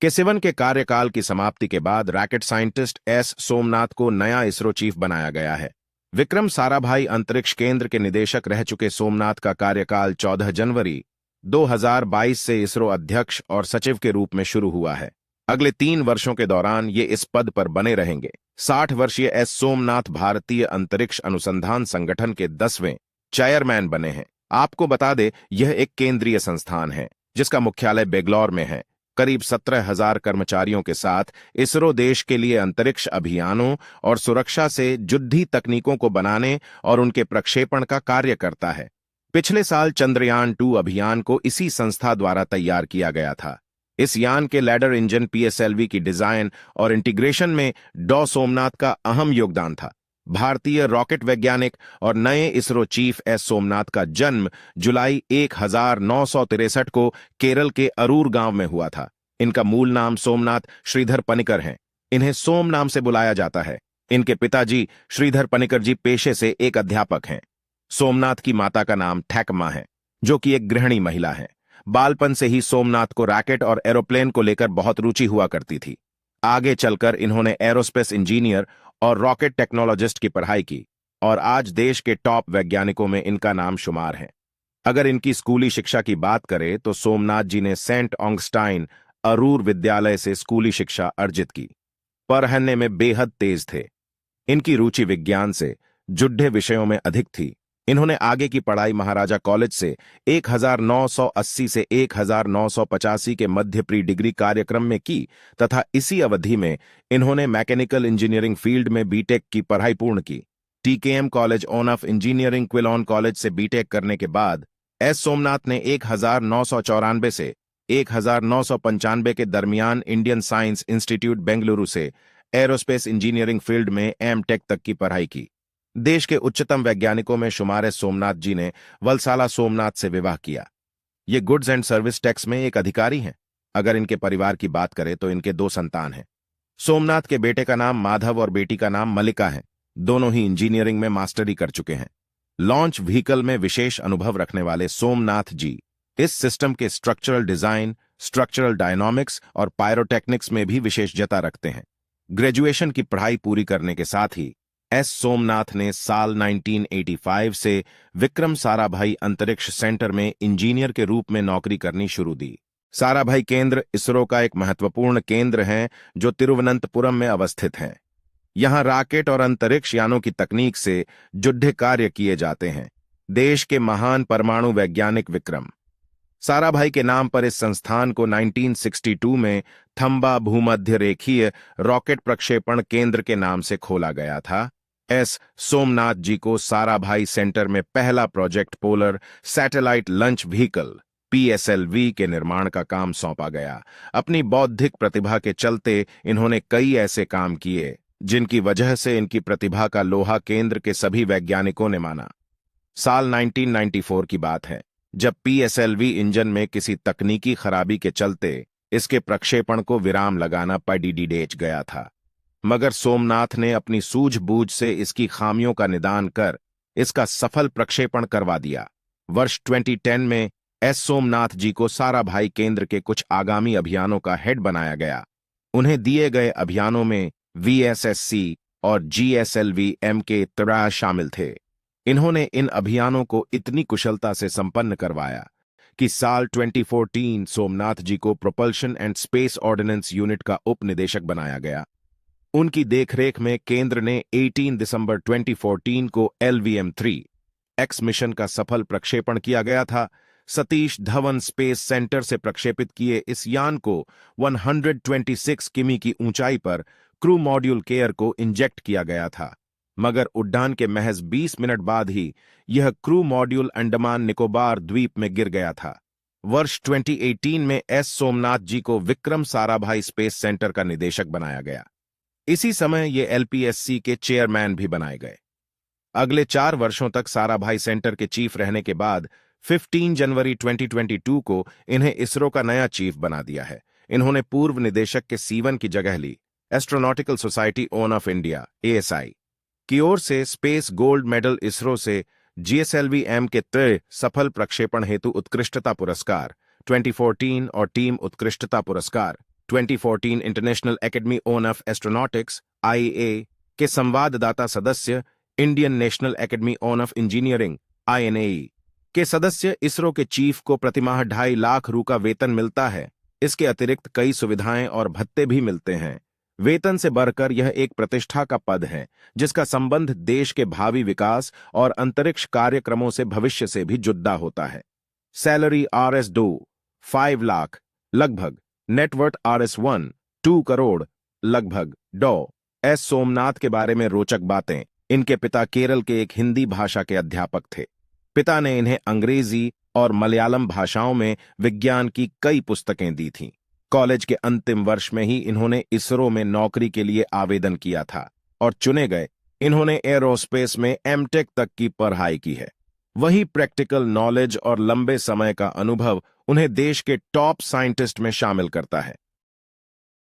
के के कार्यकाल की समाप्ति के बाद रॉकेट साइंटिस्ट एस सोमनाथ को नया इसरो चीफ बनाया गया है। विक्रम साराभाई अंतरिक्ष केंद्र के निदेशक रह चुके सोमनाथ का कार्यकाल 14 जनवरी 2022 से इसरो अध्यक्ष और सचिव के रूप में शुरू हुआ है। अगले 3 वर्षों के दौरान ये इस पद पर बने रहेंगे। 60 वर्षीय एस सोमनाथ भारतीय अंतरिक्ष अनुसंधान संगठन के 10वें चेयरमैन बने हैं। आपको बता दें, यह एक केंद्रीय संस्थान है जिसका मुख्यालय बेंगलौर में है। करीब 17,000 कर्मचारियों के साथ इसरो देश के लिए अंतरिक्ष अभियानों और सुरक्षा से जुड़ी तकनीकों को बनाने और उनके प्रक्षेपण का कार्य करता है। पिछले साल चंद्रयान 2 अभियान को इसी संस्था द्वारा तैयार किया गया था। इस यान के लैडर इंजन PSLV की डिजाइन और इंटीग्रेशन में डॉ सोमनाथ का अहम योगदान था। भारतीय रॉकेट वैज्ञानिक और नए इसरो चीफ एस सोमनाथ का जन्म जुलाई 1963 को केरल के अरूर गांव में हुआ था। इनका मूल नाम सोमनाथ श्रीधर पनिकर है। इन्हें सोम नाम से बुलाया जाता है। इनके पिताजी श्रीधर पनिकर जी पेशे से एक अध्यापक हैं। सोमनाथ की माता का नाम ठैकमा है, जो कि एक गृहिणी महिला है। बालपन से ही सोमनाथ को रॉकेट और एरोप्लेन को लेकर बहुत रुचि हुआ करती थी। आगे चलकर इन्होंने एरोस्पेस इंजीनियर और रॉकेट टेक्नोलॉजिस्ट की पढ़ाई की और आज देश के टॉप वैज्ञानिकों में इनका नाम शुमार है। अगर इनकी स्कूली शिक्षा की बात करें तो सोमनाथ जी ने सेंट ऑगस्टाइन अरूर विद्यालय से स्कूली शिक्षा अर्जित की। पढ़ने में बेहद तेज थे। इनकी रुचि विज्ञान से जुड़े विषयों में अधिक थी। इन्होंने आगे की पढ़ाई महाराजा कॉलेज से 1980 से 1985 के मध्य प्री डिग्री कार्यक्रम में की तथा इसी अवधि में इन्होंने मैकेनिकल इंजीनियरिंग फील्ड में बीटेक की पढ़ाई पूर्ण की। TKM college of engineering Quilon college से बीटेक करने के बाद एस सोमनाथ ने 1994 से 1995 के दरमियान इंडियन साइंस इंस्टीट्यूट बेंगलुरु से एरोस्पेस इंजीनियरिंग फील्ड में M.Tech तक की पढ़ाई की। देश के उच्चतम वैज्ञानिकों में शुमार सोमनाथ जी ने वलसाला सोमनाथ से विवाह किया। ये गुड्स एंड सर्विस टैक्स में एक अधिकारी हैं। अगर इनके परिवार की बात करें तो इनके 2 संतान हैं। सोमनाथ के बेटे का नाम माधव और बेटी का नाम मलिका है। दोनों ही इंजीनियरिंग में मास्टरी कर चुके हैं। लॉन्च व्हीकल में विशेष अनुभव रखने वाले सोमनाथ जी इस सिस्टम के स्ट्रक्चरल डिजाइन, स्ट्रक्चरल डायनामिक्स और पायरोटेक्निक्स में भी विशेषज्ञता रखते हैं। ग्रेजुएशन की पढ़ाई पूरी करने के साथ ही एस सोमनाथ ने साल 1985 से विक्रम साराभाई अंतरिक्ष सेंटर में इंजीनियर के रूप में नौकरी करनी शुरू दी। साराभाई केंद्र इसरो का एक महत्वपूर्ण केंद्र है जो तिरुवनंतपुरम में अवस्थित है। यहां रॉकेट और अंतरिक्ष यानों की तकनीक से जुड़े कार्य किए जाते हैं। देश के महान परमाणु वैज्ञानिक विक्रम साराभाई के नाम पर इस संस्थान को 1962 में थंबा भूमध्य रेखीय रॉकेट प्रक्षेपण केंद्र के नाम से खोला गया था। एस सोमनाथ जी को साराभाई सेंटर में पहला project polar satellite launch vehicle PSLV के निर्माण का काम सौंपा गया। अपनी बौद्धिक प्रतिभा के चलते इन्होंने कई ऐसे काम किए जिनकी वजह से इनकी प्रतिभा का लोहा केंद्र के सभी वैज्ञानिकों ने माना। साल 1994 की बात है, जब PSLV इंजन में किसी तकनीकी खराबी के चलते इसके प्रक्षेपण को विराम लगाना पड़ गया था, मगर सोमनाथ ने अपनी सूझबूझ से इसकी खामियों का निदान कर इसका सफल प्रक्षेपण करवा दिया। वर्ष 2010 में एस सोमनाथ जी को साराभाई केंद्र के कुछ आगामी अभियानों का हेड बनाया गया। उन्हें दिए गए अभियानों में VSSC और GSLV-M के 13 शामिल थे। इन्होंने इन अभियानों को इतनी कुशलता से संपन्न करवाया कि साल 2014 सोमनाथ जी को propulsion and space ordnance unit का उप निदेशक बनाया गया। उनकी देखरेख में केंद्र ने 18 दिसंबर 2014 को LVM-3X मिशन का सफल प्रक्षेपण किया गया था। सतीश धवन स्पेस सेंटर से प्रक्षेपित किए इस यान को 126 किमी की ऊंचाई पर क्रू मॉड्यूल केयर को इंजेक्ट किया गया था, मगर उड्डान के महज 20 मिनट बाद ही यह क्रू मॉड्यूल अंडमान निकोबार द्वीप में गिर गया था। वर्ष 2018 में एस सोमनाथ जी को विक्रम साराभाई स्पेस सेंटर का निदेशक बनाया गया। इसी समय ये LPSC के चेयरमैन भी बनाए गए। अगले 4 वर्षों तक साराभाई सेंटर के चीफ रहने के बाद 15 जनवरी 2022 को इन्हें इसरो का नया चीफ बना दिया है। इन्होंने पूर्व निदेशक के C1 की जगह ली। Astronautical society of India ASI की ओर से स्पेस गोल्ड मेडल, इसरो से GSLV-M के 3 सफल प्रक्षेपण हेतु उत्कृष्टता पुरस्कार 2014 और टीम उत्कृष्टता पुरस्कार 2014 international academy of astronautics (IAA) के संवाददाता सदस्य, Indian national academy of engineering (INAE) के सदस्य, इसरो के चीफ को प्रतिमाह 2.5 लाख रु का वेतन मिलता है। इसके अतिरिक्त कई सुविधाएं और भत्ते भी मिलते हैं। वेतन से बढ़कर यह एक प्रतिष्ठा का पद है जिसका संबंध देश के भावी विकास और अंतरिक्ष कार्यक्रमों से भविष्य से भी जुड़ा होता है। सैलरी Rs2 5 लाख लगभग, नेटवर्थ Rs1 2 करोड़ लगभग। डॉ. एस सोमनाथ के बारे में रोचक बातें। इनके पिता केरल के एक हिंदी भाषा के अध्यापक थे। पिता ने इन्हें अंग्रेजी और मलयालम भाषाओं में विज्ञान की कई पुस्तकें दी थीं। कॉलेज के अंतिम वर्ष में ही इन्होंने इसरो में नौकरी के लिए आवेदन किया था और चुने गए। इन्होंने एरोस्पेस में एमटेक तक की पढ़ाई की है। वही प्रैक्टिकल नॉलेज और लंबे समय का अनुभव उन्हें देश के टॉप साइंटिस्ट में शामिल करता है।